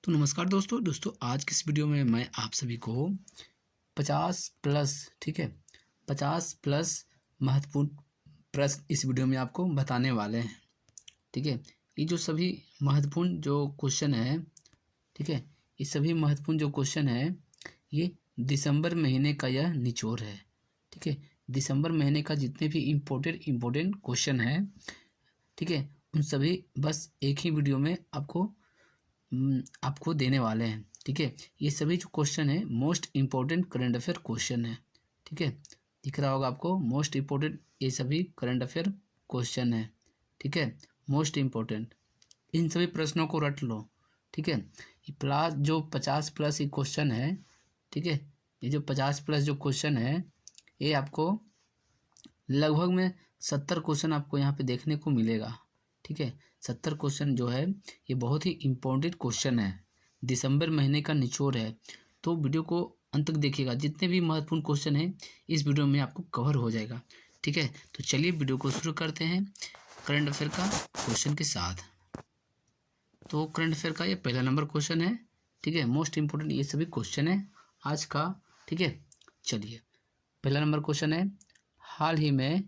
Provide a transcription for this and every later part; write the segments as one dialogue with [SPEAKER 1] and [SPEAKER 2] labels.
[SPEAKER 1] तो नमस्कार दोस्तों आज की इस वीडियो में मैं आप सभी को 50 प्लस, ठीक है, 50 प्लस महत्वपूर्ण प्रश्न इस वीडियो में आपको बताने वाले हैं। ठीक है, ये जो सभी महत्वपूर्ण जो क्वेश्चन है, ठीक है, ये सभी महत्वपूर्ण जो क्वेश्चन है ये दिसंबर महीने का यह निचोड़ है। ठीक है, दिसंबर महीने का जितने भी इम्पोर्टेंट क्वेश्चन है, ठीक है, उन सभी बस एक ही वीडियो में आपको देने वाले हैं। ठीक है, ये सभी जो क्वेश्चन है most important current affair question है। ठीक है, दिख रहा होगा आपको, मोस्ट इम्पोर्टेंट ये सभी करंट अफेयर क्वेश्चन है। ठीक है, मोस्ट इम्पोर्टेंट, इन सभी प्रश्नों को रट लो। ठीक है, ये प्लस जो 50 प्लस ये क्वेश्चन है, ठीक है, ये जो 50 प्लस जो क्वेश्चन है ये आपको लगभग में 70 क्वेश्चन आपको यहाँ पे देखने को मिलेगा। ठीक है, 70 क्वेश्चन जो है ये बहुत ही इम्पोर्टेंट क्वेश्चन है, दिसंबर महीने का निचोड़ है। तो वीडियो को अंत तक देखिएगा, जितने भी महत्वपूर्ण क्वेश्चन हैं इस वीडियो में आपको कवर हो जाएगा। ठीक है, तो चलिए वीडियो को शुरू करते हैं करंट अफेयर का क्वेश्चन के साथ। तो करंट अफेयर का ये पहला नंबर क्वेश्चन है। ठीक है, मोस्ट इम्पोर्टेंट ये सभी क्वेश्चन है आज का। ठीक है, चलिए पहला नंबर क्वेश्चन है, हाल ही में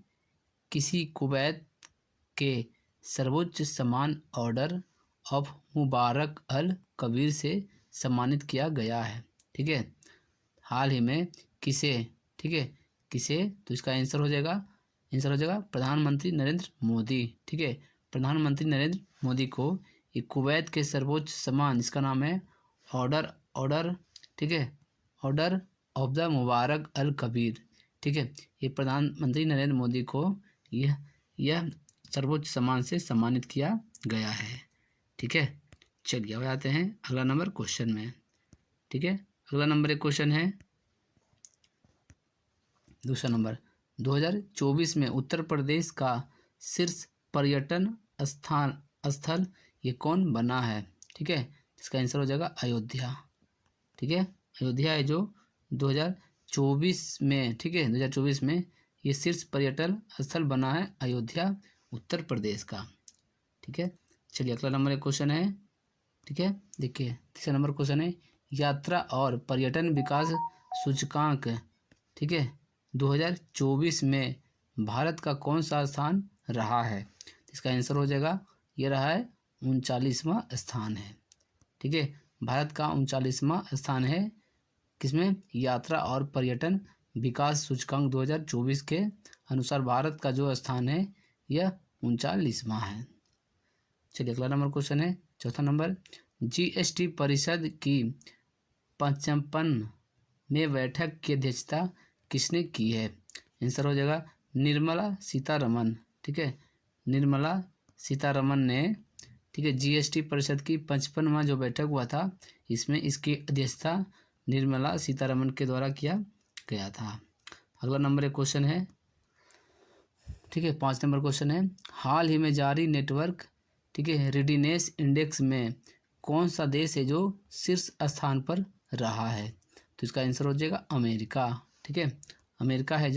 [SPEAKER 1] किसी कुवैत के सर्वोच्च सम्मान ऑर्डर ऑफ मुबारक अल कबीर से सम्मानित किया गया है। ठीक है, हाल ही में किसे, ठीक है, किसे, तो इसका आंसर हो जाएगा प्रधानमंत्री नरेंद्र मोदी। ठीक है, प्रधानमंत्री नरेंद्र मोदी को ये कुवैत के सर्वोच्च सम्मान, इसका नाम है ऑर्डर, ठीक है, ऑर्डर ऑफ द मुबारक अल कबीर। ठीक है, ये प्रधानमंत्री नरेंद्र मोदी को यह सर्वोच्च सम्मान से सम्मानित किया गया है। ठीक है, चलिए अब आते हैं अगला नंबर क्वेश्चन में। ठीक है, अगला नंबर एक क्वेश्चन है, दूसरा नंबर, 2024 में उत्तर प्रदेश का शीर्ष पर्यटन स्थल ये कौन बना है? ठीक है, इसका आंसर हो जाएगा अयोध्या। ठीक है, अयोध्या है जो 2024 में, ठीक है, 2024 में ये शीर्ष पर्यटन स्थल बना है अयोध्या उत्तर प्रदेश का। ठीक है, चलिए अगला नंबर एक क्वेश्चन है। ठीक है, देखिए तीसरा नंबर क्वेश्चन है, यात्रा और पर्यटन विकास सूचकांक, ठीक है, 2024 में भारत का कौन सा स्थान रहा है? इसका आंसर हो जाएगा, ये रहा है 39वां स्थान है। ठीक है, भारत का 39वां स्थान है किसमें? यात्रा और पर्यटन विकास सूचकांक 2024 के अनुसार भारत का जो स्थान है यह 39वां है। चलिए अगला नंबर क्वेश्चन है, चौथा नंबर, जीएसटी परिषद की 55 में बैठक की अध्यक्षता किसने की है? आंसर हो जाएगा निर्मला सीतारमन। ठीक है, निर्मला सीतारमन ने, ठीक है, जीएसटी परिषद की 55वां जो बैठक हुआ था इसमें इसकी अध्यक्षता निर्मला सीतारमन के द्वारा किया गया था। अगला नंबर एक क्वेश्चन है, ठीक है, 5 नंबर क्वेश्चन है, हाल ही में जारी नेटवर्क, ठीक है, रेडीनेस इंडेक्स में कौन सा देश है जो शीर्ष स्थान पर रहा है? तो इसका आंसर हो जाएगा अमेरिका। ठीक है, अमेरिका है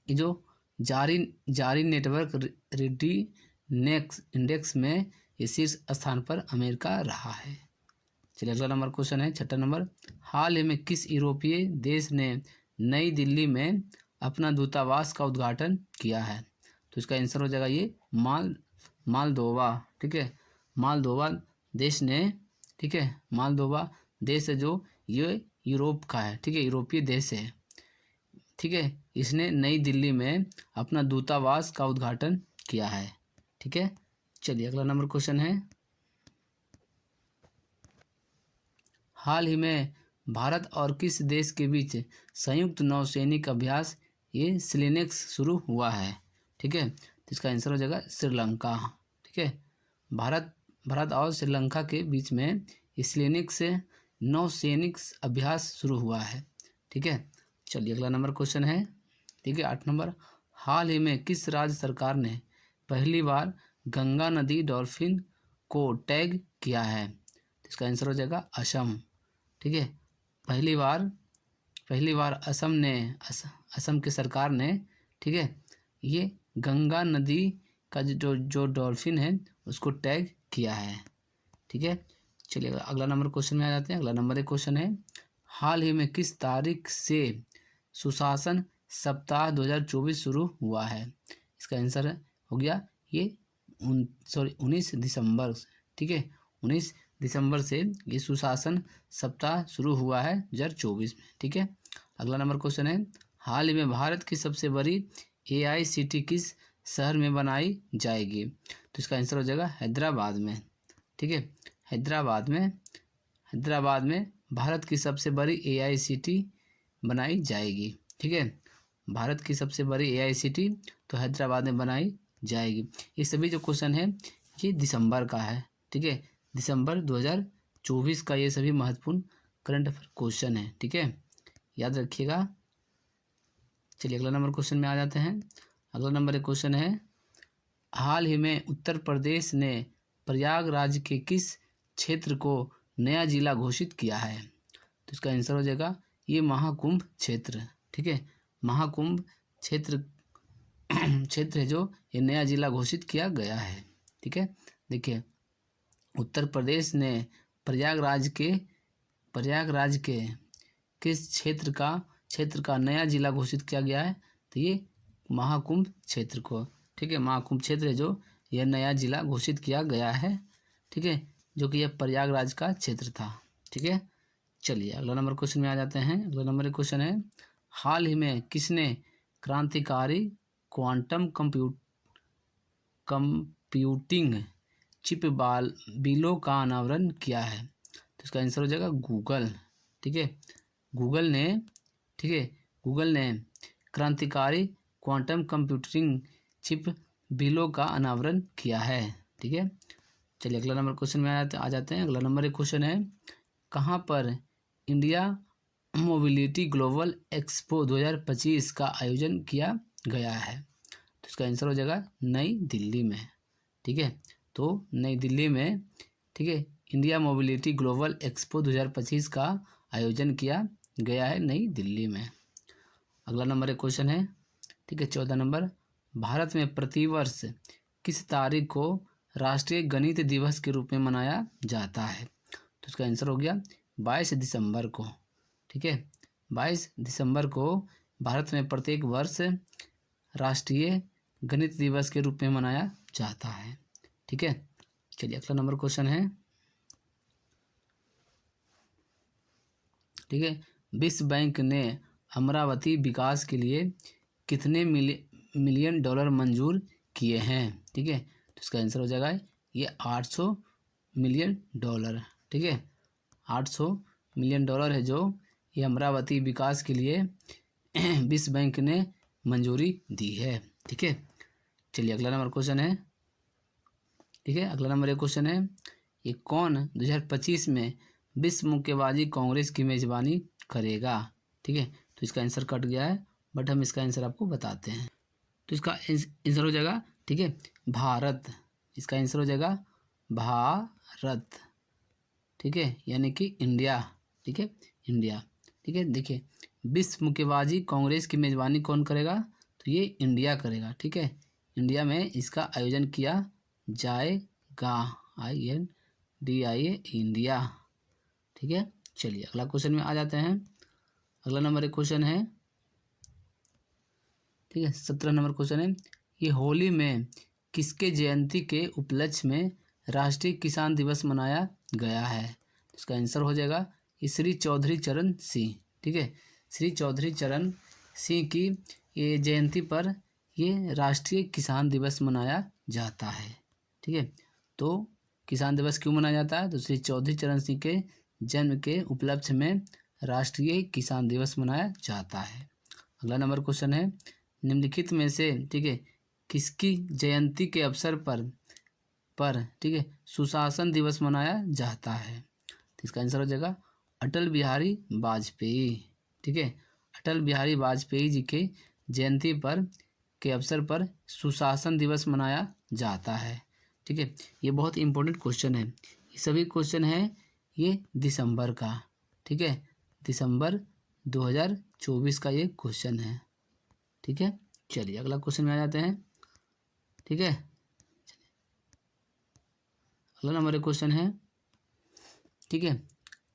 [SPEAKER 1] जो जारी नेटवर्क रेडीनेस इंडेक्स में ये शीर्ष स्थान पर अमेरिका रहा है। चलिए अगला नंबर क्वेश्चन है, छठा नंबर, हाल ही में किस यूरोपीय देश ने नई दिल्ली में अपना दूतावास का उद्घाटन किया है? तो इसका आंसर हो जाएगा ये मालदोवा। ठीक है, मालदोवा देश ने, ठीक है, मालदोवा देश है जो ये यूरोप का है, ठीक है, यूरोपीय देश है। ठीक है, इसने नई दिल्ली में अपना दूतावास का उद्घाटन किया है। ठीक है, चलिए अगला नंबर क्वेश्चन है, हाल ही में भारत और किस देश के बीच संयुक्त नौसैनिक अभ्यास ये सिलेनेक्स शुरू हुआ है? ठीक है, तो इसका आंसर हो जाएगा श्रीलंका। ठीक है, भारत और श्रीलंका के बीच में सिलेनेक्स नौसैनिक अभ्यास शुरू हुआ है। ठीक है, चलिए अगला नंबर क्वेश्चन है, ठीक है, 8 नंबर, हाल ही में किस राज्य सरकार ने पहली बार गंगा नदी डॉल्फिन को टैग किया है? तो इसका आंसर हो जाएगा असम। ठीक है, पहली बार असम की सरकार ने, ठीक है, ये गंगा नदी का जो डॉल्फिन है उसको टैग किया है। ठीक है, चलिए अगला नंबर क्वेश्चन में आ जाते हैं। अगला नंबर एक क्वेश्चन है, हाल ही में किस तारीख से सुशासन सप्ताह 2024 शुरू हुआ है? इसका आंसर हो गया ये 19 दिसंबर से, ठीक है, 19 दिसंबर से ये सुशासन सप्ताह शुरू हुआ है 2024 में, ठीक है। अगला नंबर क्वेश्चन है, हाल ही में भारत की सबसे बड़ी AICT किस शहर में बनाई जाएगी? तो इसका आंसर हो जाएगा हैदराबाद में, ठीक है, हैदराबाद में भारत की सबसे बड़ी AICT बनाई जाएगी, ठीक है। भारत की सबसे बड़ी AICT तो हैदराबाद में बनाई जाएगी। ये सभी जो क्वेश्चन है ये दिसंबर का है, ठीक है, दिसंबर 2024 का ये सभी महत्वपूर्ण करंट अफेयर क्वेश्चन है, ठीक है, याद रखिएगा। चलिए अगला नंबर क्वेश्चन में आ जाते हैं। अगला नंबर एक क्वेश्चन है, हाल ही में उत्तर प्रदेश ने प्रयागराज के किस क्षेत्र को नया जिला घोषित किया है? तो इसका आंसर हो जाएगा ये महाकुंभ क्षेत्र, ठीक है, महाकुंभ क्षेत्र क्षेत्र है जो ये नया जिला घोषित किया गया है, ठीक है। देखिए उत्तर प्रदेश ने प्रयागराज के किस क्षेत्र का नया जिला घोषित किया गया है? तो ये महाकुंभ क्षेत्र को, ठीक है, महाकुंभ क्षेत्र है जो यह नया जिला घोषित किया गया है, ठीक है, जो कि यह प्रयागराज का क्षेत्र था, ठीक है। चलिए अगला नंबर क्वेश्चन में आ जाते हैं। अगला नंबर एक क्वेश्चन है, हाल ही में किसने क्रांतिकारी क्वांटम कंप्यूटिंग चिप बिलों का अनावरण किया है? तो इसका आंसर हो जाएगा गूगल, ठीक है, गूगल ने क्रांतिकारी क्वांटम कंप्यूटिंग चिप बिलों का अनावरण किया है, ठीक है। चलिए अगला नंबर क्वेश्चन में आ जाते हैं। अगला नंबर एक क्वेश्चन है, कहाँ पर इंडिया मोबिलिटी ग्लोबल एक्सपो 2025 का आयोजन किया गया है? तो इसका आंसर हो जाएगा नई दिल्ली में, ठीक है, तो नई दिल्ली में, ठीक है, इंडिया मोबिलिटी ग्लोबल एक्सपो 2025 का आयोजन किया गया है नई दिल्ली में। अगला नंबर एक क्वेश्चन है, ठीक है, 14 नंबर, भारत में प्रतिवर्ष किस तारीख को राष्ट्रीय गणित दिवस के रूप में मनाया जाता है? तो इसका आंसर हो गया 22 दिसंबर को, ठीक है, 22 दिसंबर को भारत में प्रत्येक वर्ष राष्ट्रीय गणित दिवस के रूप में मनाया जाता है, ठीक है। चलिए अगला नंबर क्वेश्चन है, ठीक है, विश्व बैंक ने अमरावती विकास के लिए कितने मिलियन डॉलर मंजूर किए हैं? ठीक है, तो इसका आंसर हो जाएगा ये 800 मिलियन डॉलर, ठीक है, 800 मिलियन डॉलर है जो ये अमरावती विकास के लिए विश्व बैंक ने मंजूरी दी है, ठीक है। चलिए अगला नंबर क्वेश्चन है, ठीक है, अगला नंबर एक क्वेश्चन है, ये कौन 2025 में विश्व मुक्केबाजी कांग्रेस की मेजबानी करेगा? ठीक है, तो इसका आंसर कट गया है बट हम इसका आंसर आपको बताते हैं। तो इसका आंसर हो जाएगा, ठीक है, भारत, इसका आंसर हो जाएगा भारत, ठीक है, यानी कि इंडिया, ठीक है, इंडिया, ठीक है। देखिए विश्व मुक्केबाजी कांग्रेस की मेजबानी कौन करेगा? तो ये इंडिया करेगा, ठीक है, इंडिया में इसका आयोजन किया जाएगा, INDIA इंडिया, ठीक है। चलिए अगला क्वेश्चन में आ जाते हैं। अगला नंबर एक क्वेश्चन है, ठीक है, 17 नंबर क्वेश्चन है, ये होली में किसके जयंती के उपलक्ष्य में राष्ट्रीय किसान दिवस मनाया गया है? इसका आंसर हो जाएगा ये श्री चौधरी चरण सिंह, ठीक है, श्री चौधरी चरण सिंह की ये जयंती पर ये राष्ट्रीय किसान दिवस मनाया जाता है, ठीक है। तो किसान दिवस क्यों मनाया जाता है? तो श्री चौधरी चरण सिंह के जन्म के उपलक्ष्य में राष्ट्रीय किसान दिवस मनाया जाता है। अगला नंबर क्वेश्चन है, निम्नलिखित में से, ठीक है, किसकी जयंती के अवसर पर ठीक है सुशासन दिवस मनाया जाता है? तो इसका आंसर हो जाएगा अटल बिहारी वाजपेयी, ठीक है, अटल बिहारी वाजपेयी जी के जयंती पर के अवसर पर सुशासन दिवस मनाया जाता है, ठीक है। ये बहुत इंपॉर्टेंट क्वेश्चन है, ये सभी क्वेश्चन है ये दिसंबर का, ठीक है, दिसंबर 2024 का ये क्वेश्चन है, ठीक है। चलिए अगला क्वेश्चन में आ जाते हैं, ठीक है। अगला नंबर एक क्वेश्चन है, ठीक है।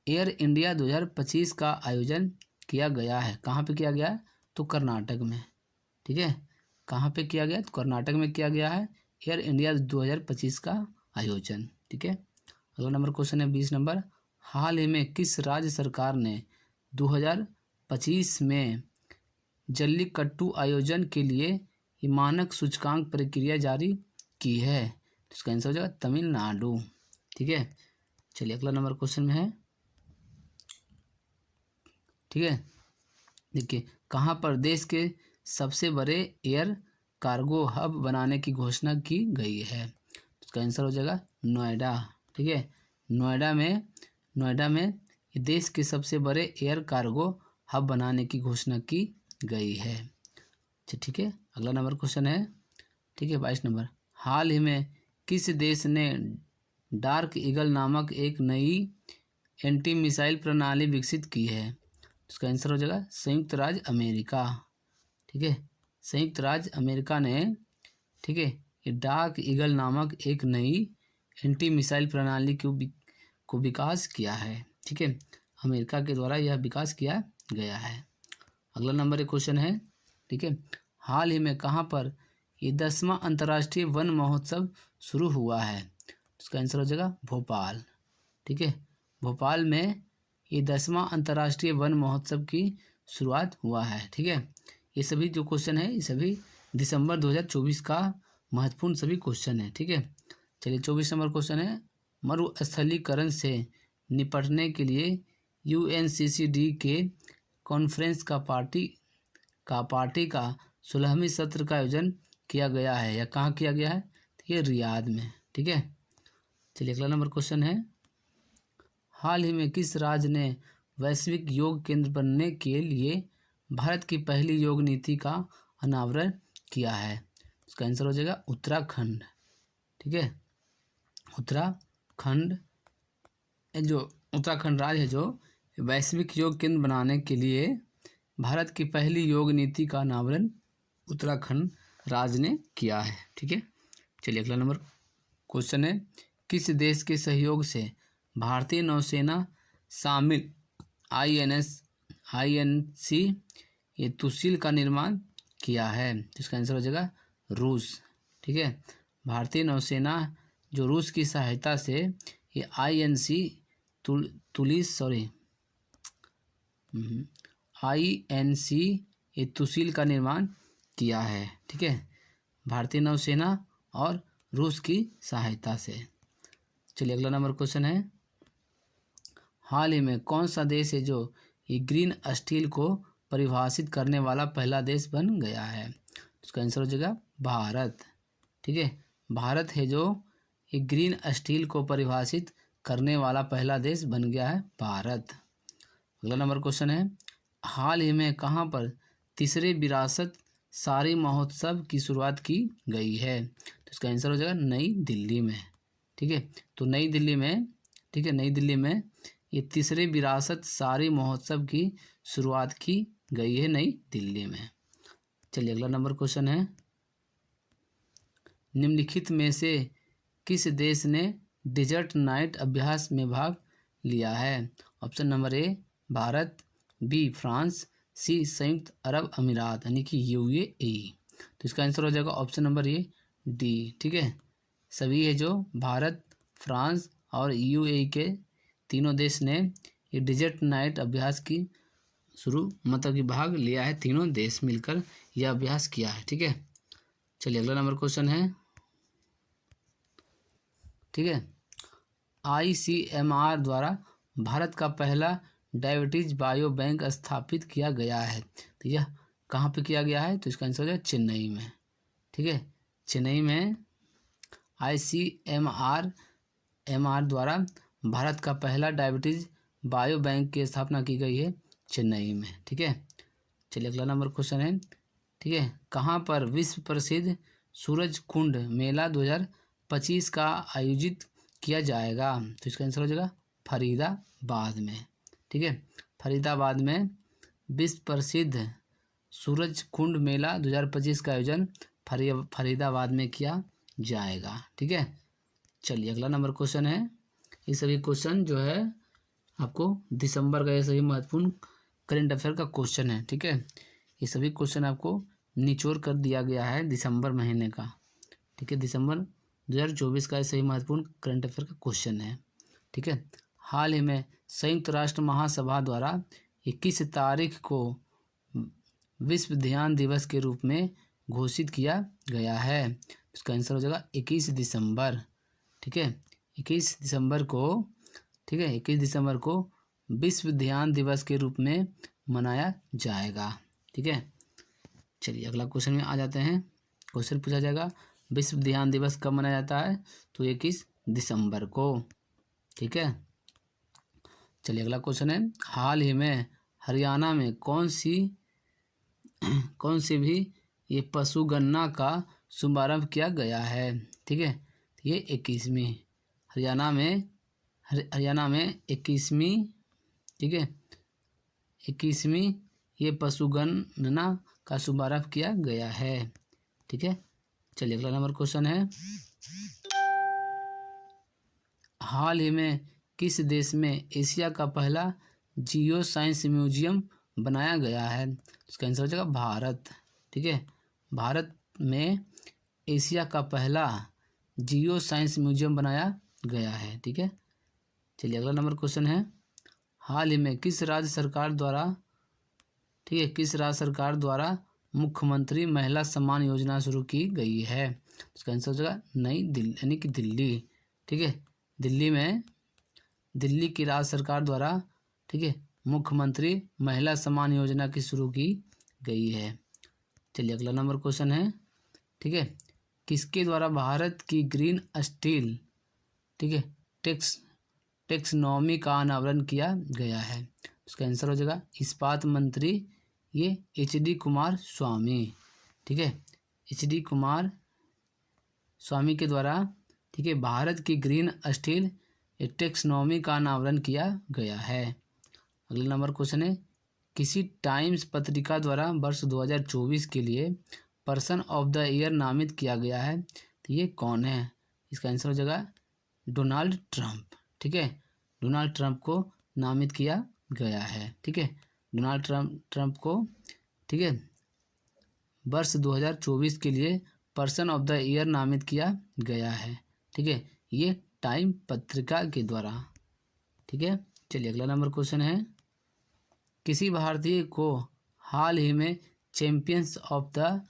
[SPEAKER 1] एयर इंडिया 2025 का आयोजन किया गया है, कहाँ पे किया गया है? तो कर्नाटक में। ठीक है, कहाँ पे किया गया? तो कर्नाटक में किया गया है एयर इंडिया 2025 का आयोजन। ठीक है। अगला नंबर क्वेश्चन है 20 नंबर, हाल ही में किस राज्य सरकार ने 2025 में जल्लीकट्टू आयोजन के लिए मानक सूचकांक प्रक्रिया जारी की है? तो इसका आंसर हो जाएगा तमिलनाडु। ठीक है, चलिए अगला नंबर क्वेश्चन में है। ठीक है, देखिए कहाँ पर देश के सबसे बड़े एयर कार्गो हब बनाने की घोषणा की गई है? इसका आंसर हो जाएगा नोएडा। ठीक है, नोएडा में देश के सबसे बड़े एयर कार्गो हब बनाने की घोषणा की गई है। अच्छा, ठीक है, अगला नंबर क्वेश्चन है। ठीक है, 22 नंबर, हाल ही में किस देश ने डार्क ईगल नामक एक नई एंटी मिसाइल प्रणाली विकसित की है? इसका आंसर हो जाएगा संयुक्त राज्य अमेरिका। ठीक है, संयुक्त राज्य अमेरिका ने, ठीक है, ये डार्क ईगल नामक एक नई एंटी मिसाइल प्रणाली को विकास किया है। ठीक है, अमेरिका के द्वारा यह विकास किया गया है। अगला नंबर एक क्वेश्चन है। ठीक है, हाल ही में कहाँ पर ये 10वां अंतर्राष्ट्रीय वन महोत्सव शुरू हुआ है? इसका आंसर हो जाएगा भोपाल। ठीक है, भोपाल में ये 10वां अंतर्राष्ट्रीय वन महोत्सव की शुरुआत हुआ है। ठीक है, ये सभी जो क्वेश्चन है ये सभी दिसंबर 2024 का महत्वपूर्ण सभी क्वेश्चन है। ठीक है, चलिए 24 नंबर क्वेश्चन है, मरुस्थलीकरण से निपटने के लिए UNCCD के कॉन्फ्रेंस का पार्टी का 16वीं सत्र का आयोजन किया गया है या कहाँ किया गया है? तो ये रियाद में। ठीक है, चलिए अगला नंबर क्वेश्चन है, हाल ही में किस राज्य ने वैश्विक योग केंद्र बनने के लिए भारत की पहली योग नीति का अनावरण किया है? इसका आंसर हो जाएगा उत्तराखंड। ठीक है, उत्तराखंड जो उत्तराखंड राज्य है जो वैश्विक योग केंद्र बनाने के लिए भारत की पहली योग नीति का अनावरण उत्तराखंड राज्य ने किया है। ठीक है, चलिए अगला नंबर क्वेश्चन है, किस देश के सहयोग से भारतीय नौसेना शामिल INC ये तुशील का निर्माण किया है? जिसका आंसर हो जाएगा रूस। ठीक है, भारतीय नौसेना जो रूस की सहायता से ये INC ये तुशील का निर्माण किया है। ठीक है, भारतीय नौसेना और रूस की सहायता से। चलिए अगला नंबर क्वेश्चन है, हाल ही में कौन सा देश है जो ये ग्रीन स्टील को परिभाषित करने वाला पहला देश बन गया है? उसका आंसर हो जाएगा भारत। ठीक है, भारत है जो ये ग्रीन स्टील को परिभाषित करने वाला पहला देश बन गया है, भारत। अगला नंबर क्वेश्चन है, हाल ही में कहाँ पर तीसरे विरासत सारी महोत्सव की शुरुआत की गई है? तो इसका आंसर हो जाएगा नई दिल्ली में। ठीक है, तो नई दिल्ली में, ठीक है, नई दिल्ली में ये तीसरे विरासत सारी महोत्सव की शुरुआत की गई है नई दिल्ली में। चलिए अगला नंबर क्वेश्चन है, निम्नलिखित में से किस देश ने डेजर्ट नाइट अभ्यास में भाग लिया है? Option number A Bharat, B France, C संयुक्त अरब अमीरात यानी कि UAE। तो इसका आंसर हो जाएगा ऑप्शन नंबर ए डी। ठीक है, सभी है जो भारत, फ्रांस और UAE के तीनों देश ने ये डेजर्ट नाइट अभ्यास की मतलब कि भाग लिया है, तीनों देश मिलकर यह अभ्यास किया है। ठीक है, चलिए अगला नंबर क्वेश्चन है। ठीक है, ICMR द्वारा भारत का पहला डायबिटीज बायो बैंक स्थापित किया गया है, तो यह कहाँ पे किया गया है? तो इसका आंसर हो जाएगा चेन्नई में। ठीक है, चेन्नई में ICMR द्वारा भारत का पहला डायबिटीज बायो बैंक की स्थापना की गई है चेन्नई में। ठीक है, चलिए अगला नंबर क्वेश्चन है। ठीक है, कहाँ पर विश्व प्रसिद्ध सूरज कुंड मेला 2025 का आयोजित किया जाएगा? तो इसका आंसर हो जाएगा फरीदाबाद में। ठीक है, फरीदाबाद में विश्व प्रसिद्ध सूरज कुंड मेला 2025 का आयोजन फरीदाबाद में किया जाएगा। ठीक है, चलिए अगला नंबर क्वेश्चन है, ये सभी क्वेश्चन जो है आपको दिसंबर का ये सभी महत्वपूर्ण करेंट अफेयर का क्वेश्चन है। ठीक है, ये सभी क्वेश्चन आपको निचोड़ कर दिया गया है दिसंबर महीने का। ठीक है, दिसंबर 2024 का ये सही महत्वपूर्ण करंट अफेयर का क्वेश्चन है। ठीक है, हाल ही में संयुक्त राष्ट्र महासभा द्वारा 21 तारीख को विश्व ध्यान दिवस के रूप में घोषित किया गया है। इसका आंसर हो जाएगा 21 दिसंबर। ठीक है, 21 दिसंबर को, ठीक है, 21 दिसंबर को विश्व ध्यान दिवस के रूप में मनाया जाएगा। ठीक है, चलिए अगला क्वेश्चन में आ जाते हैं। क्वेश्चन पूछा जाएगा विश्व ध्यान दिवस कब मनाया जाता है, तो 21 दिसंबर को। ठीक है, चलिए अगला क्वेश्चन है, हाल ही में हरियाणा में कौन सी भी ये पशु गणना का शुभारंभ किया गया है। ठीक है, ये 21वीं हरियाणा में 21वीं, ठीक है, 21वीं ये पशु गणना का शुभारंभ किया गया है। ठीक है, चलिए अगला नंबर क्वेश्चन है, हाल ही में किस देश में एशिया का पहला जियो साइंस म्यूजियम बनाया गया है। इसका आंसर हो जाएगा भारत। ठीक है, भारत में एशिया का पहला जियो साइंस म्यूजियम बनाया गया है। ठीक है, चलिए अगला नंबर क्वेश्चन है, हाल ही में किस राज्य सरकार द्वारा, ठीक है, किस राज्य सरकार द्वारा मुख्यमंत्री महिला सम्मान योजना शुरू की गई है। इसका आंसर हो जाएगा नई दिल्ली, यानी कि दिल्ली। ठीक है, दिल्ली में दिल्ली की राज्य सरकार द्वारा, ठीक है, मुख्यमंत्री महिला सम्मान योजना की शुरू की गई है। चलिए अगला नंबर क्वेश्चन है, ठीक है, किसके द्वारा भारत की ग्रीन स्टील, ठीक है, टेक्सनॉमी का अनावरण किया गया है। उसका आंसर हो जाएगा इस्पात मंत्री ये HD कुमार स्वामी। ठीक है, HD कुमार स्वामी के द्वारा, ठीक है, भारत की ग्रीन स्टील टेक्सनॉमी का अनावरण किया गया है। अगला नंबर क्वेश्चन है, किसी टाइम्स पत्रिका द्वारा वर्ष 2024 के लिए पर्सन ऑफ द ईयर नामित किया गया है, तो ये कौन है। इसका आंसर हो जाएगा डोनाल्ड ट्रंप। ठीक है, डोनाल्ड ट्रंप को नामित किया गया है। ठीक है, डोनाल्ड ट्रंप को, ठीक है, वर्ष 2024 के लिए पर्सन ऑफ द ईयर नामित किया गया है। ठीक है, ये टाइम पत्रिका के द्वारा। ठीक है, चलिए अगला नंबर क्वेश्चन है, किसी भारतीय को हाल ही में champions of the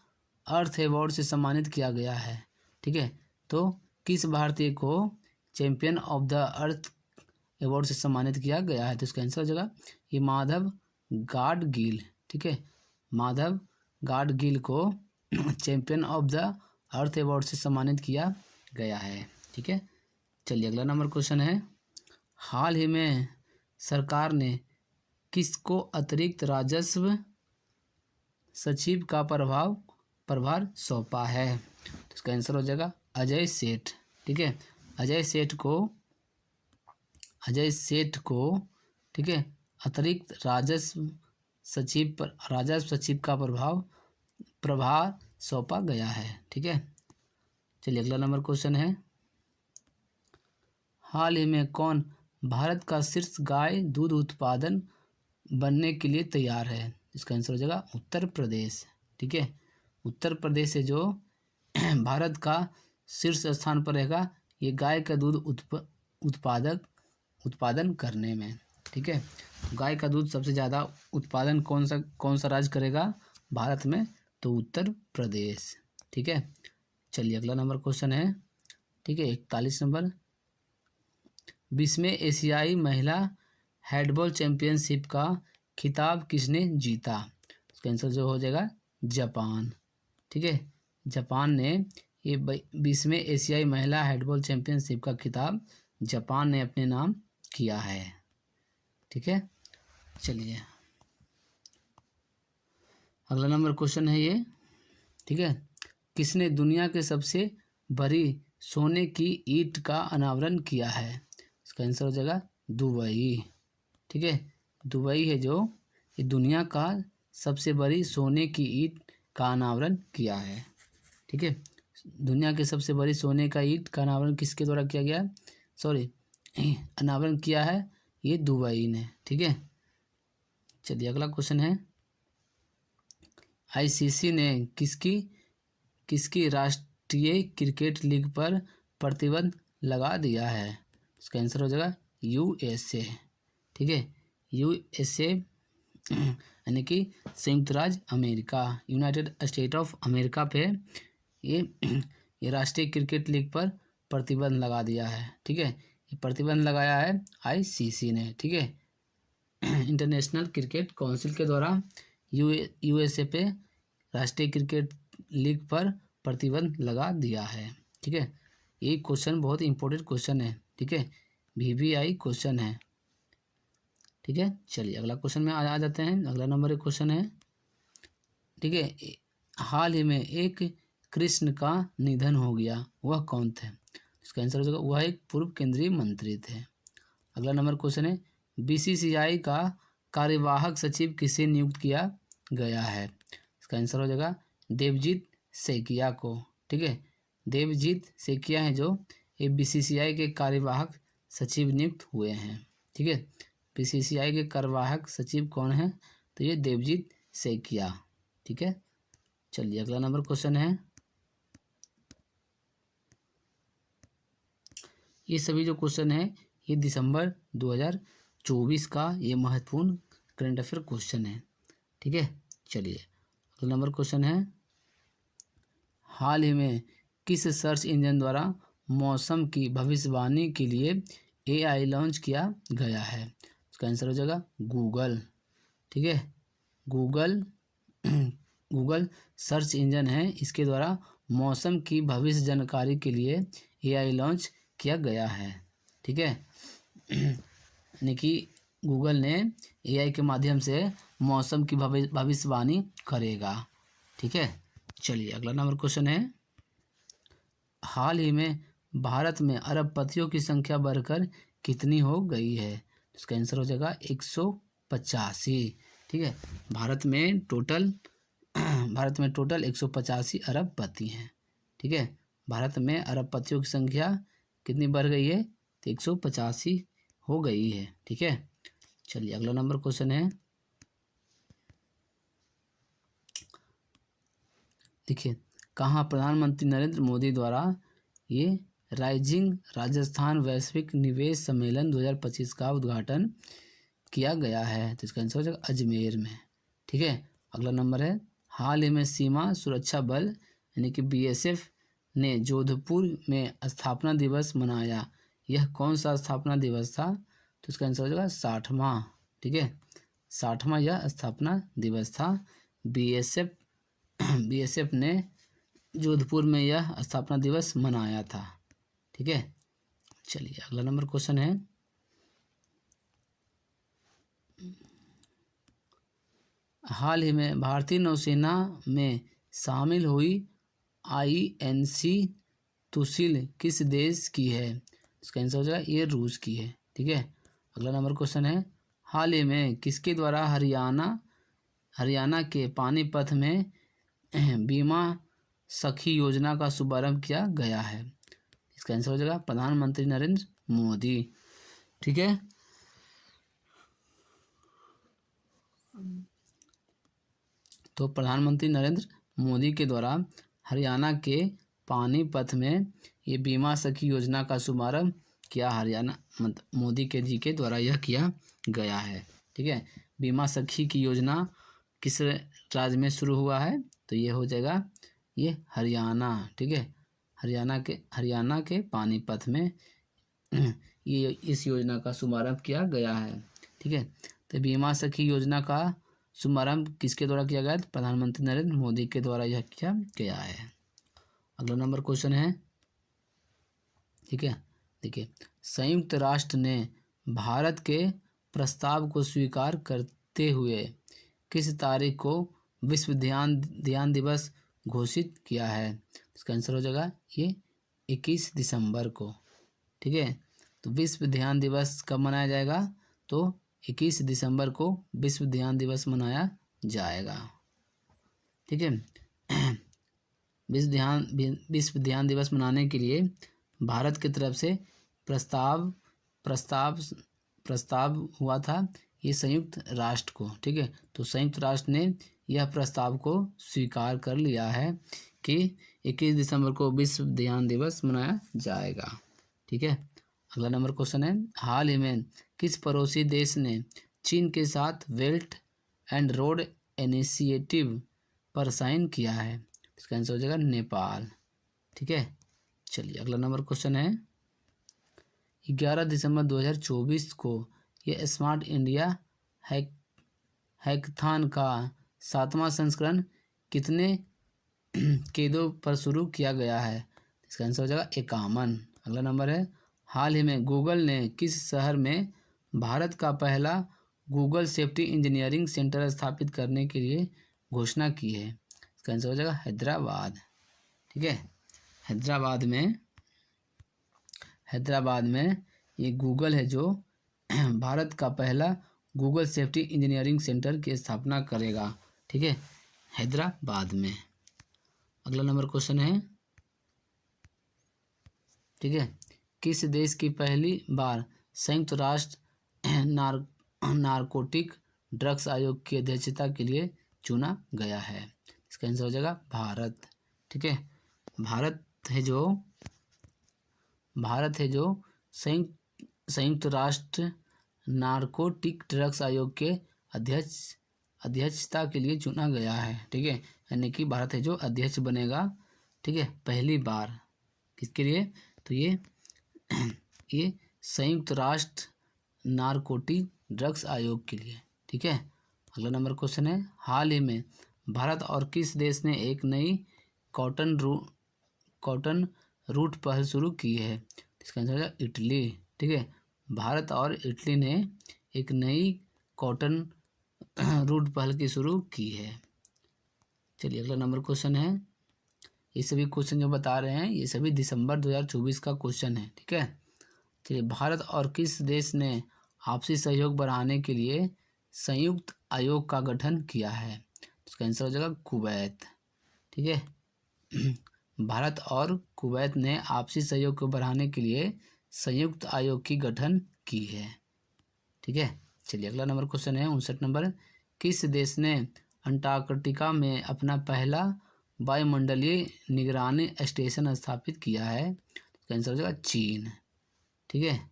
[SPEAKER 1] earth award से सम्मानित किया गया है। ठीक है, तो किस भारतीय को champion of the earth award से सम्मानित किया गया है, तो इसका आंसर हो जाएगा ये माधव गाडगिल। ठीक है, माधव गाडगिल को champion of the earth award से सम्मानित किया गया है। ठीक है, चलिए अगला नंबर क्वेश्चन है, हाल ही में सरकार ने किसको अतिरिक्त राजस्व सचिव का प्रभार सौंपा है, तो इसका आंसर हो जाएगा अजय सेठ। ठीक है, अजय सेठ को, ठीक है, अतिरिक्त राजस्व सचिव का प्रभार सौंपा गया है। ठीक है, चलिए अगला नंबर क्वेश्चन है, हाल ही में कौन भारत का शीर्ष गाय दूध उत्पादन बनने के लिए तैयार है। इसका आंसर हो जाएगा उत्तर प्रदेश। ठीक है, उत्तर प्रदेश है जो भारत का शीर्ष स्थान पर रहेगा ये गाय का दूध उत्पादन करने में। ठीक है, गाय का दूध सबसे ज़्यादा उत्पादन कौन सा राज्य करेगा भारत में, तो उत्तर प्रदेश। ठीक है, चलिए अगला नंबर क्वेश्चन है, ठीक है, 41 नंबर, 20वें एशियाई महिला हैंडबॉल चैंपियनशिप का खिताब किसने जीता। इसका आंसर जो हो जाएगा जापान। ठीक है, जापान ने ये 20वें एशियाई महिला हैंडबॉल चैंपियनशिप का खिताब जापान ने अपने नाम किया है। ठीक है, चलिए अगला नंबर क्वेश्चन है ये, ठीक है, किसने दुनिया के सबसे बड़ी सोने की ईंट का अनावरण किया है। इसका आंसर हो जाएगा दुबई। ठीक है, दुबई है जो ये दुनिया का सबसे बड़ी सोने की ईंट का अनावरण किया है। ठीक है, दुनिया के सबसे बड़ी सोने का ईंट का अनावरण किसके द्वारा किया गया, अनावरण किया है ये दुबई ने। ठीक है, चलिए अगला क्वेश्चन है, आईसीसी ने किसकी किसकी राष्ट्रीय क्रिकेट लीग पर प्रतिबंध लगा दिया है? इसका आंसर हो जाएगा यूएसए। ठीक है, यूएसए यानी कि संयुक्त राज्य America, United state of America पे ये ये राष्ट्रीय क्रिकेट लीग पर प्रतिबंध लगा दिया है। ठीक है, ये प्रतिबंध लगाया है आईसीसी ने। ठीक है, इंटरनेशनल क्रिकेट काउंसिल के द्वारा यूएसए पे राष्ट्रीय क्रिकेट लीग पर प्रतिबंध लगा दिया है। ठीक है, ये क्वेश्चन बहुत इंपॉर्टेंट क्वेश्चन है। ठीक है, वीवीआई क्वेश्चन है। ठीक है, चलिए अगला क्वेश्चन में आ जाते हैं। अगला नंबर एक क्वेश्चन है, ठीक है, हाल ही में एक कृष्ण का निधन हो गया, वह कौन थे? इसका आंसर हो जाएगा वह एक पूर्व केंद्रीय मंत्री थे। अगला नंबर क्वेश्चन है, बीसीसीआई का कार्यवाहक सचिव किसे नियुक्त किया गया है? इसका आंसर हो जाएगा देवजीत सेकिया को। ठीक है, देवजीत सेकिया हैं जो ये बीसीसीआई के कार्यवाहक सचिव नियुक्त हुए हैं। ठीक है, बीसीसीआई के कार्यवाहक सचिव कौन है? तो ये देवजीत सेकिया। ठीक है, चलिए अगला नंबर क्वेश्चन है, ये सभी जो क्वेश्चन है ये दिसंबर 2024 का ये महत्वपूर्ण करंट अफेयर क्वेश्चन है। ठीक है, चलिए अगला नंबर क्वेश्चन है, हाल ही में किस सर्च इंजन द्वारा मौसम की भविष्यवाणी के लिए एआई लॉन्च किया गया है? इसका आंसर हो जाएगा गूगल। ठीक है, गूगल गूगल सर्च इंजन है, इसके द्वारा मौसम की भविष्य जानकारी के लिए एआई लॉन्च किया गया है। ठीक है, यानी कि गूगल ने एआई के माध्यम से मौसम की भविष्यवाणी करेगा। ठीक है, चलिए अगला नंबर क्वेश्चन है, हाल ही में भारत में अरबपतियों की संख्या बढ़कर कितनी हो गई है? इसका आंसर हो जाएगा 185। ठीक है, भारत में टोटल 185 अरबपति हैं। ठीक है, भारत में अरबपतियों की संख्या कितनी बढ़ गई है? तो 185 हो गई है। ठीक है, चलिए अगला नंबर क्वेश्चन है, देखिए, कहाँ प्रधानमंत्री नरेंद्र मोदी द्वारा ये राइजिंग राजस्थान वैश्विक निवेश सम्मेलन 2025 का उद्घाटन किया गया है? तो इसका आंसर हो जाएगा अजमेर में। ठीक है, अगला नंबर है, हाल ही में सीमा सुरक्षा बल यानी कि बीएसएफ ने जोधपुर में स्थापना दिवस मनाया, यह कौन सा स्थापना दिवस था? तो इसका आंसर हो जाएगा 60वां। ठीक है, 60वां यह स्थापना दिवस था। बीएसएफ ने जोधपुर में यह स्थापना दिवस मनाया था। ठीक है, चलिए अगला नंबर क्वेश्चन है, हाल ही में भारतीय नौसेना में शामिल हुई आईएनसी तुसिल किस देश की है? इसका आंसर हो जाएगा ये रूस की है। ठीक है, अगला नंबर क्वेश्चन है, हाल ही में किसके द्वारा हरियाणा के पानीपत में बीमा सखी योजना का शुभारंभ किया गया है? इसका आंसर हो जाएगा प्रधानमंत्री नरेंद्र मोदी। ठीक है, तो प्रधानमंत्री नरेंद्र मोदी के द्वारा हरियाणा के पानीपत में ये बीमा सखी योजना का शुभारंभ किया, हरियाणा मोदी के जी के द्वारा यह किया गया है। ठीक है, बीमा सखी की योजना किस राज्य में शुरू हुआ है? तो ये हो जाएगा ये हरियाणा। ठीक है, हरियाणा के पानीपत में ये इस योजना का शुभारंभ किया गया है। ठीक है, तो बीमा सखी योजना का शुभारंभ किसके द्वारा किया गया? प्रधानमंत्री नरेंद्र मोदी के द्वारा यह किया गया है। अगला नंबर क्वेश्चन है, ठीक है, देखिए, संयुक्त राष्ट्र ने भारत के प्रस्ताव को स्वीकार करते हुए किस तारीख को विश्व ध्यान दिवस घोषित किया है? इसका आंसर हो जाएगा ये 21 दिसंबर को। ठीक है, तो विश्व ध्यान दिवस कब मनाया जाएगा? तो 21 दिसंबर को विश्व ध्यान दिवस मनाया जाएगा। ठीक है, विश्व ध्यान दिवस मनाने के लिए भारत की तरफ से प्रस्ताव प्रस्ताव हुआ था ये संयुक्त राष्ट्र को, ठीक है। तो संयुक्त राष्ट्र ने यह प्रस्ताव को स्वीकार कर लिया है कि 21 दिसंबर को विश्व ध्यान दिवस मनाया जाएगा, ठीक है। अगला नंबर क्वेश्चन है, हाल ही में किस पड़ोसी देश ने चीन के साथ बेल्ट एंड रोड इनिशिएटिव पर साइन किया है? इसका आंसर हो जाएगा नेपाल, ठीक है। चलिए अगला नंबर क्वेश्चन है, 11 दिसंबर 2024 को ये स्मार्ट इंडिया हैकथॉन का 7वां संस्करण कितने केंद्रों पर शुरू किया गया है? इसका आंसर हो जाएगा 51। अगला नंबर है, हाल ही में गूगल ने किस शहर में भारत का पहला गूगल सेफ्टी इंजीनियरिंग सेंटर स्थापित करने के लिए घोषणा की है? इसका आंसर हो जाएगा हैदराबाद, ठीक है। हैदराबाद में ये गूगल है जो भारत का पहला गूगल सेफ्टी इंजीनियरिंग सेंटर की स्थापना करेगा, ठीक है, हैदराबाद में। अगला नंबर क्वेश्चन है, ठीक है, किस देश की पहली बार संयुक्त राष्ट्र नारकोटिक ड्रग्स आयोग की अध्यक्षता के लिए चुना गया है? इसका आंसर हो जाएगा भारत, ठीक है। भारत है जो संयुक्त राष्ट्र नारकोटिक ड्रग्स आयोग के अध्यक्षता के लिए चुना गया है, ठीक है। यानी कि भारत है जो अध्यक्ष बनेगा, ठीक है, पहली बार। किसके लिए? तो ये संयुक्त राष्ट्र नारकोटिक ड्रग्स आयोग के लिए, ठीक है। अगला नंबर क्वेश्चन है, हाल ही में भारत और किस देश ने एक नई कॉटन रूट पहल शुरू की है? इसका आंसर है इटली, ठीक है। भारत और इटली ने एक नई कॉटन रूट पहल की शुरू की है। चलिए अगला नंबर क्वेश्चन है, ये सभी क्वेश्चन जो बता रहे हैं ये सभी दिसंबर 2024 का क्वेश्चन है, ठीक है। चलिए, भारत और किस देश ने आपसी सहयोग बढ़ाने के लिए संयुक्त आयोग का गठन किया है? इसका आंसर हो जाएगा कुवैत, ठीक है। भारत और कुवैत ने आपसी सहयोग को बढ़ाने के लिए संयुक्त आयोग की गठन की है, ठीक है। चलिए अगला नंबर क्वेश्चन है 59 नंबर, किस देश ने अंटार्कटिका में अपना पहला वायुमंडलीय निगरानी स्टेशन स्थापित किया है? इसका आंसर हो जाएगा चीन, ठीक है।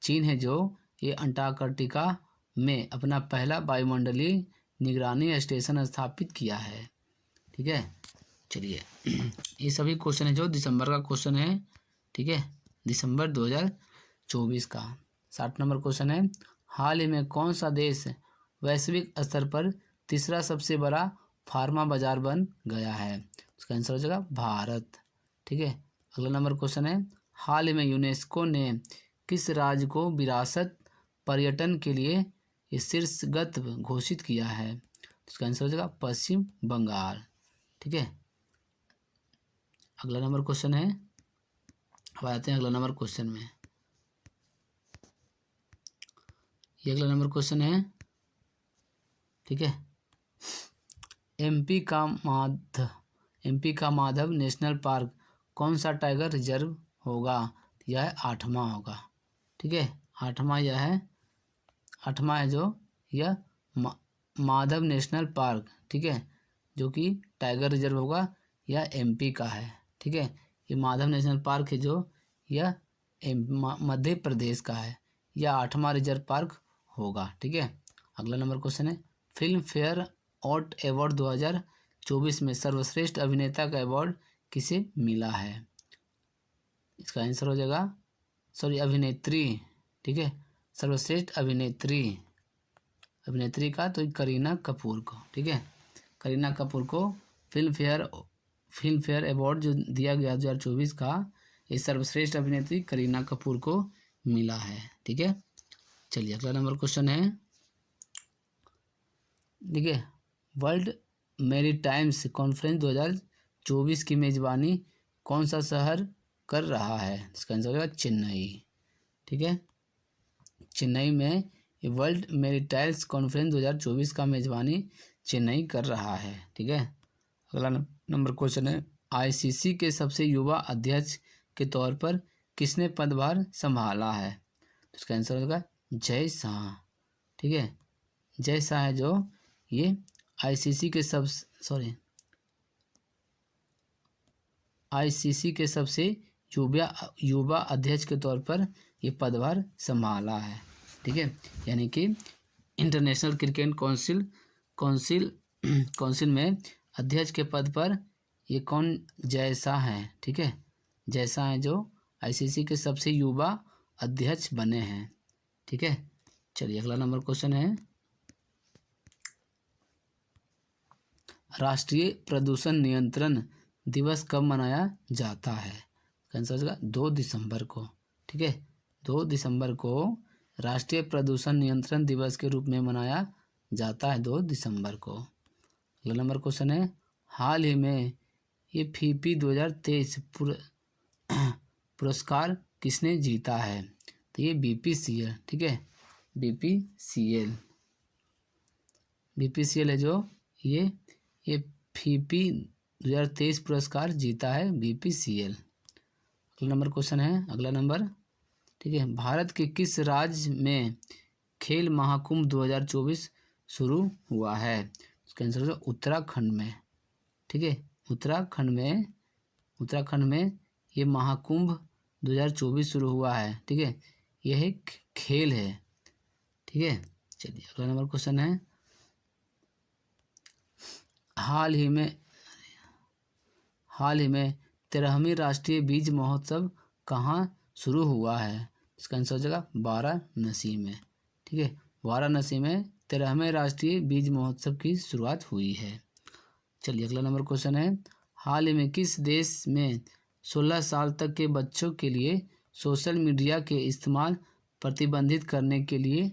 [SPEAKER 1] चीन है जो ये अंटार्कटिका में अपना पहला वायुमंडलीय निगरानी स्टेशन स्थापित किया है, ठीक है। चलिए ये सभी क्वेश्चन है जो दिसंबर का क्वेश्चन है, ठीक है, दिसंबर 2024 का। 60 नंबर क्वेश्चन है, हाल ही में कौन सा देश वैश्विक स्तर पर तीसरा सबसे बड़ा फार्मा बाजार बन गया है? उसका आंसर हो जाएगा भारत, ठीक है। अगला नंबर क्वेश्चन है, हाल ही में यूनेस्को ने किस राज्य को विरासत पर्यटन के लिए ये शीर्षगत घोषित किया है? उसका आंसर हो जाएगा पश्चिम बंगाल, ठीक है। अगला नंबर क्वेश्चन है, अब आते हैं अगला नंबर क्वेश्चन में। ये अगला नंबर क्वेश्चन है, ठीक है, एमपी का माधव नेशनल पार्क कौन सा टाइगर रिजर्व होगा? यह 8वां होगा, ठीक है। 8वां है जो यह माधव नेशनल पार्क, ठीक है, जो कि टाइगर रिजर्व होगा, यह एमपी का है, ठीक है। ये माधव नेशनल पार्क है जो यह मध्य प्रदेश का है, यह 8वां रिजर्व पार्क होगा, ठीक है। अगला नंबर क्वेश्चन है, फिल्म फेयर अवार्ड 2024 में सर्वश्रेष्ठ अभिनेता का अवार्ड किसे मिला है? इसका आंसर हो जाएगा अभिनेत्री, ठीक है, सर्वश्रेष्ठ अभिनेत्री का तो करीना कपूर को, ठीक है। करीना कपूर को फिल्म फेयर अवार्ड जो दिया गया 2024 का, ये सर्वश्रेष्ठ अभिनेत्री करीना कपूर को मिला है, ठीक है। चलिए अगला नंबर क्वेश्चन है, ठीक है, वर्ल्ड मैरीटाइम्स कॉन्फ्रेंस 2024 की मेजबानी कौन सा शहर कर रहा है? इसका आंसर होगा चेन्नई, ठीक है। चेन्नई में ये वर्ल्ड मैरीटाइम्स कॉन्फ्रेंस 2024 का मेजबानी चेन्नई कर रहा है, ठीक है। अगला नंबर क्वेश्चन है, आईसीसी के सबसे युवा अध्यक्ष के तौर पर किसने पदभार संभाला है? तो इसका आंसर होगा जय शाह। ठीक है, जय शाह है जो ये आईसीसी के सबसे युवा अध्यक्ष के तौर पर ये पदभार संभाला है। ठीक है, यानी कि इंटरनेशनल क्रिकेट काउंसिल में अध्यक्ष के पद पर ये कौन, जय शाह है। ठीक है, जय शाह है जो आईसीसी के सबसे युवा अध्यक्ष बने हैं। ठीक है, चलिए अगला नंबर क्वेश्चन है, राष्ट्रीय प्रदूषण नियंत्रण दिवस कब मनाया जाता है। आंसर होगा 2 दिसंबर को। ठीक है, 2 दिसंबर को राष्ट्रीय प्रदूषण नियंत्रण दिवस के रूप में मनाया जाता है, 2 दिसंबर को। अगला नंबर क्वेश्चन है, हाल ही में ये फीफी 2023 पुरस्कार किसने जीता है। तो ये बीपीसीएल। ठीक है, बीपीसीएल है जो ये फीफी 2023 पुरस्कार जीता है, बीपीसीएल। अगला नंबर क्वेश्चन है, अगला नंबर, ठीक है, भारत के किस राज्य में खेल महाकुंभ 2024 शुरू हुआ है। इसका आंसर है उत्तराखंड में। ठीक है, उत्तराखंड में ये महाकुंभ 2024 शुरू हुआ है। ठीक है, यह एक खेल है। ठीक है, चलिए अगला नंबर क्वेश्चन है, हाल ही में 13वीं राष्ट्रीय बीज महोत्सव कहाँ शुरू हुआ है। इसका आंसर हो जाएगा वाराणसी में। ठीक है, वाराणसी में 13वें राष्ट्रीय बीज महोत्सव की शुरुआत हुई है। चलिए अगला नंबर क्वेश्चन है, हाल ही में किस देश में 16 साल तक के बच्चों के लिए सोशल मीडिया के इस्तेमाल प्रतिबंधित करने के लिए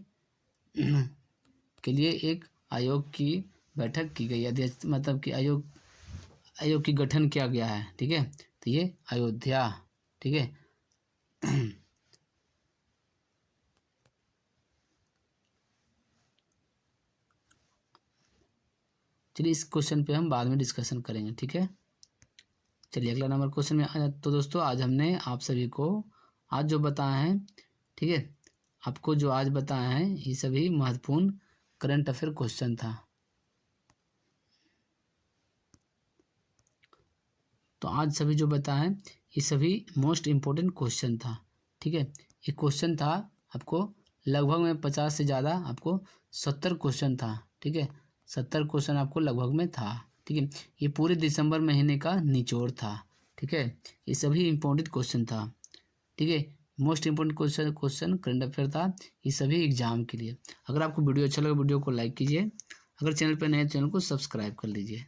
[SPEAKER 1] एक आयोग की बैठक की गई है, मतलब कि आयोग की गठन किया गया है। ठीक है, तो ये अयोध्या। ठीक है, चलिए इस क्वेश्चन पे हम बाद में डिस्कशन करेंगे। ठीक है, चलिए अगला नंबर क्वेश्चन में, तो दोस्तों आज हमने आप सभी को आज जो बताया है, ठीक है, आपको जो आज बताया है ये सभी महत्वपूर्ण करंट अफेयर क्वेश्चन था। तो आज सभी जो बताया है ये सभी मोस्ट इम्पोर्टेंट क्वेश्चन था। ठीक है, ये क्वेश्चन था आपको लगभग में 50 से ज़्यादा, आपको 70 क्वेश्चन था। ठीक है, 70 क्वेश्चन आपको लगभग में था। ठीक है, ये पूरे दिसंबर महीने का निचोड़ था। ठीक है, ये सभी इम्पोर्टेंट क्वेश्चन था। ठीक है, most important question current affair था ये सभी एग्जाम के लिए। अगर आपको वीडियो अच्छा लगा वीडियो को लाइक कीजिए, अगर चैनल पर नए चैनल को सब्सक्राइब कर लीजिए।